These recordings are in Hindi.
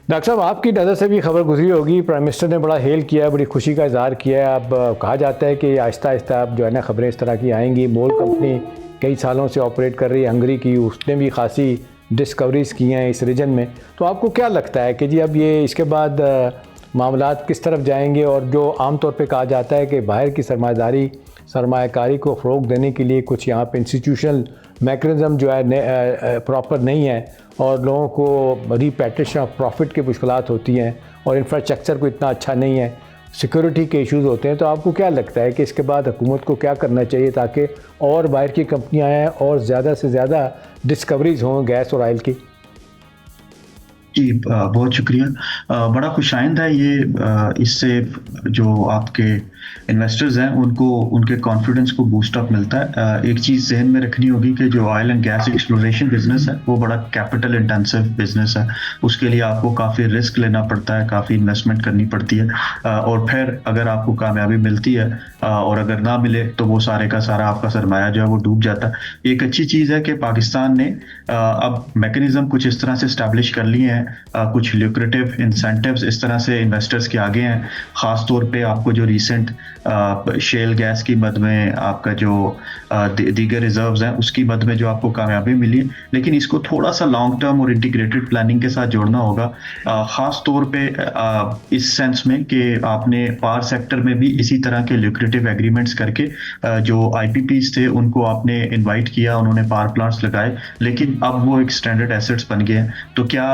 डॉक्टर साहब, आपकी नज़र से भी खबर गुजरी होगी, प्राइम मिनिस्टर ने बड़ा हेल किया है, बड़ी खुशी का इजहार किया है। अब कहा जाता है कि आहिस्ता आहिस्ता अब जो है ना खबरें इस तरह की आएंगी। मोल कंपनी कई सालों से ऑपरेट कर रही है हंगरी की, उसने भी खासी डिस्कवरीज की हैं इस रीजन में। तो आपको क्या लगता है कि जी अब ये इसके बाद मामलात किस तरफ जाएंगे? और जो आम तौर पे कहा जाता है कि बाहर की सरमायाकारी को फ़रोग देने के लिए कुछ यहाँ पे इंस्टीट्यूशनल मैकेनिज़्म जो है प्रॉपर नहीं है, और लोगों को रिपैट्रिएशन ऑफ प्रॉफिट की मुश्किलात होती हैं, और इंफ्रास्ट्रक्चर को इतना अच्छा नहीं है, सिक्योरिटी के इश्यूज़ होते हैं। तो आपको क्या लगता है कि इसके बाद हुकूमत को क्या करना चाहिए ताकि और बाहर की कंपनियाँ आएँ और ज़्यादा से ज़्यादा डिस्कवरीज हों गैस और ऑयल की? जी, बहुत शुक्रिया। बड़ा खुशाइंद है ये, इससे जो आपके इन्वेस्टर्स हैं उनको उनके कॉन्फिडेंस को बूस्ट अप मिलता है। एक चीज़ ज़हन में रखनी होगी कि जो oil and gas exploration business है वो बड़ा कैपिटल इंटेंसिव बिजनेस है। उसके लिए आपको काफ़ी रिस्क लेना पड़ता है, काफ़ी इन्वेस्टमेंट करनी पड़ती है, और फिर अगर आपको कामयाबी मिलती है और अगर ना मिले तो वो सारे का सारा आपका सरमाया जो है वो डूब जाता है। एक अच्छी चीज़ है कि पाकिस्तान ने अब मैकेनिज्म कुछ इस तरह से स्टैब्लिश कर लिए हैं, कुछ ल्यूक्रेटिव इंसेंटिव्स इस तरह से इन्वेस्टर्स के आगे हैं। खास तौर पे आपको जो रीसेंट शेल गैस की मद में आपका जो दीगर रिजर्व्स हैं उसकी मद में जो आपको कामयाबी मिली है, लेकिन इसको थोड़ा सा लॉन्ग टर्म और इंटीग्रेटेड प्लानिंग के साथ जोड़ना होगा। खास तौर पे इस सेंस में कि आपने पावर सेक्टर में भी इसी तरह के ल्यूक्रेटिव एग्रीमेंट्स करके जो आईपीपीज थे उनको आपने इनवाइट किया, उन्होंने पावर प्लांट्स लगाए, लेकिन अब वो एक स्टैंडर्ड एसेट्स बन गए हैं। तो क्या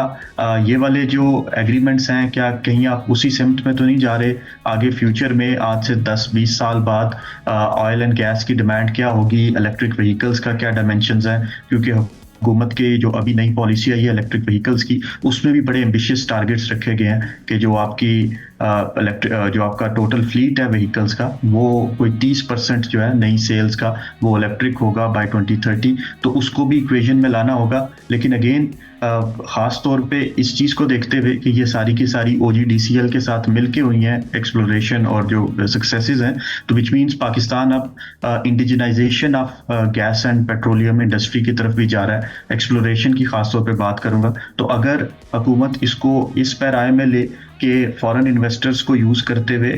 ये वाले जो एग्रीमेंट्स हैं, क्या कहीं आप उसी सिमत में तो नहीं जा रहे? आगे फ्यूचर में आज से 10-20 साल बाद ऑयल एंड गैस की डिमांड क्या होगी, इलेक्ट्रिक व्हीकल्स का क्या डायमेंशंस हैं? क्योंकि हुकूमत की जो अभी नई पॉलिसी आई है इलेक्ट्रिक व्हीकल्स की, उसमें भी बड़े एम्बिशियस टारगेट्स रखे गए हैं कि जो आपकी जो आपका टोटल फ्लीट है व्हीकल्स का, वो कोई 30% जो है नई सेल्स का वो इलेक्ट्रिक होगा बाय 2030। तो उसको भी इक्वेशन में लाना होगा। लेकिन अगेन खास तौर पे इस चीज़ को देखते हुए कि ये सारी की सारी ओजीडीसीएल के साथ मिलके हुई हैं एक्सप्लोरेशन और जो सक्सेसेस हैं, तो विच मीन्स पाकिस्तान अब indigenisation of gas and petroleum industry की तरफ भी जा रहा है। एक्सप्लोरेशन की खास तौर पे बात करूंगा, तो अगर हुकूमत इसको इस पैराए में ले कि फॉरेन इन्वेस्टर्स को यूज करते हुए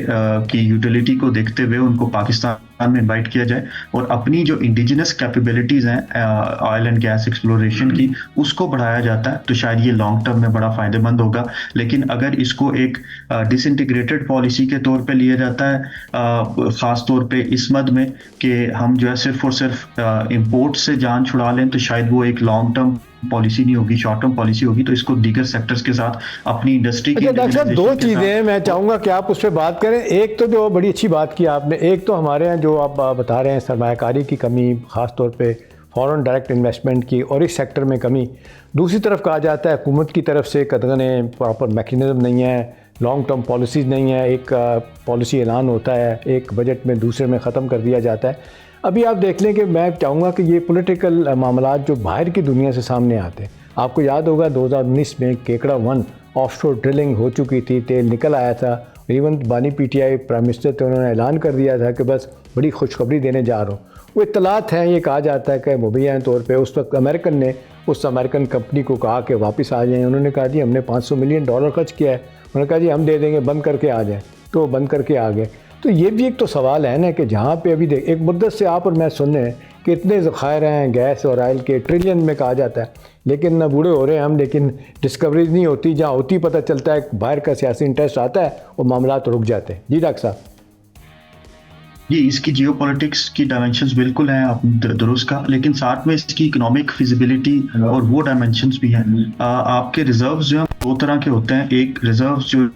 की यूटिलिटी को देखते हुए उनको पाकिस्तान में इनवाइट किया जाए और अपनी जो इंडिजिनस कैपेबिलिटीज हैं ऑयल एंड गैस एक्सप्लोरेशन की उसको बढ़ाया जाता है, तो शायद ये लॉन्ग टर्म में बड़ा फायदेमंद होगा। लेकिन अगर इसको एक डिसइंटीग्रेटेड पॉलिसी के तौर पे लिया जाता है, खास तौर पे इस मद में कि हम जो है सिर्फ और सिर्फ इंपोर्ट से जान छुड़ा लें, तो शायद वो एक लॉन्ग टर्म पॉलिसी नहीं होगी, शॉर्ट टर्म पॉलिसी होगी। तो इसको दीगर सेक्टर्स के साथ अपनी इंडस्ट्री की। अच्छा डॉक्टर साहब, दो चीज़ें मैं चाहूँगा कि आप उस पर बात करें। एक तो जो बड़ी अच्छी बात की आपने, एक तो हमारे यहाँ जो आप बता रहे हैं सरमायाकारी की कमी, ख़ास तौर पे फॉरेन डायरेक्ट इन्वेस्टमेंट की और इस सेक्टर में कमी। दूसरी तरफ कहा जाता है हुकूमत की तरफ से कतगने प्रॉपर मैकेनिज्म नहीं है, लॉन्ग टर्म पॉलिसीज़ नहीं है, एक पॉलिसी ऐलान होता है, एक बजट में दूसरे में ख़त्म कर दिया जाता है। अभी आप देख लें कि मैं चाहूँगा कि ये पॉलिटिकल मामलात जो बाहर की दुनिया से सामने आते हैं, आपको याद होगा 2019 में केकड़ा 1 ऑफशोर ड्रिलिंग हो चुकी थी, तेल निकल आया था। इवन बानी पीटीआई प्राइम मिनिस्टर थे, उन्होंने ऐलान कर दिया था कि बस बड़ी खुशखबरी देने जा रहा हूँ। वो इत्तलात हैं, ये कहा जाता है कि मुबैना तौर पे उस वक्त अमेरिकन ने उस अमेरिकन कंपनी को कहा कि वापस आ जाएँ। उन्होंने कहा जी हमने $500 मिलियन खर्च किया है। उन्होंने कहा जी हम दे देंगे, बंद करके आ जाएँ, तो बंद करके आ गए। तो ये भी एक तो सवाल है ना कि जहाँ पे अभी देख एक मुद्दत से आप और मैं सुन रहे हैं कि इतने ज़खायर हैं गैस और ऑयल के, ट्रिलियन में कहा जाता है, लेकिन बूढ़े हो रहे हैं हम, लेकिन डिस्कवरीज नहीं होती। जहाँ होती पता चलता है बाहर का सियासी इंटरेस्ट आता है और मामला रुक जाते हैं। जी डॉक्टर साहब। जी, इसकी जियोपॉलिटिक्स की डायमेंशंस बिल्कुल हैं, आप दुरुस्त का, लेकिन साथ में इसकी इकोनॉमिक फिजिबिलिटी और वो डायमेंशंस भी हैं। आपके रिजर्व्स जो हैं दो तरह के होते हैं, एक रिजर्व्स जो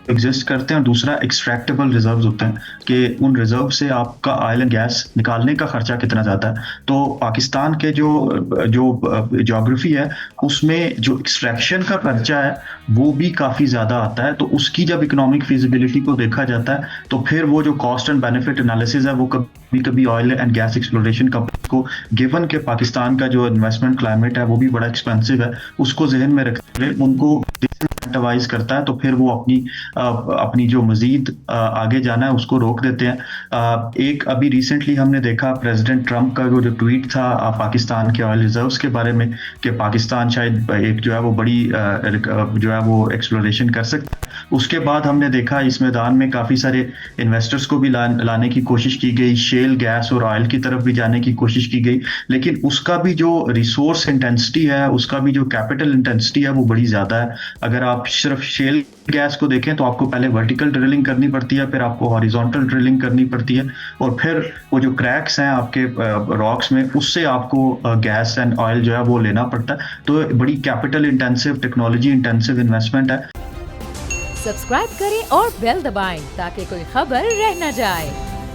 एग्जिस्ट करते हैं और दूसरा एक्सट्रैक्टेबल रिजर्व्स होते हैं कि उन रिजर्व से आपका ऑयल एंड गैस निकालने का खर्चा कितना ज़्यादा है। तो पाकिस्तान के जो ज्योग्राफी है उसमें जो एक्सट्रैक्शन का खर्चा है वो भी काफ़ी ज़्यादा आता है। तो उसकी जब इकोनॉमिक फिजिबिलिटी को देखा जाता है तो फिर वो जो कॉस्ट एंड बेनिफिट एनालिसिस है वो कभी कभी oil and gas exploration company को, गिवन के पाकिस्तान का जो इन्वेस्टमेंट क्लाइमेट है वो भी बड़ा एक्सपेंसिव है, उसको जहन में रखते हुए उनको डिसइंसेंटिवाइज करता है। तो फिर वो अपनी अपनी जो मज़ीद आगे जाना है उसको रोक देते हैं। एक अभी रिसेंटली हमने देखा प्रेसिडेंट ट्रंप का वो जो ट्वीट था पाकिस्तान के ऑयल रिजर्व्स के बारे में कि पाकिस्तान शायद एक जो है वो बड़ी जो है वो एक्सप्लोरेशन कर सकता है। उसके बाद हमने देखा इस मैदान में काफ़ी सारे इन्वेस्टर्स को भी लाने की कोशिश की गई, शेल गैस और ऑयल की तरफ भी जाने की कोशिश की गई, लेकिन उसका भी जो रिसोर्स इंटेंसिटी है, उसका भी जो कैपिटल इंटेंसिटी है वो बड़ी ज़्यादा है। अगर आप सिर्फ शेल गैस को देखें तो आपको पहले वर्टिकल ड्रिलिंग करनी पड़ती है, फिर आपको हॉरिजॉन्टल ड्रिलिंग करनी पड़ती है, और फिर वो जो क्रैक्स हैं आपके रॉक्स में उससे आपको गैस एंड ऑयल जो है वो लेना पड़ता है। तो बड़ी capital intensive, technology intensive investment है। सब्सक्राइब करें और बेल दबाएं ताकि कोई खबर रह न जाए।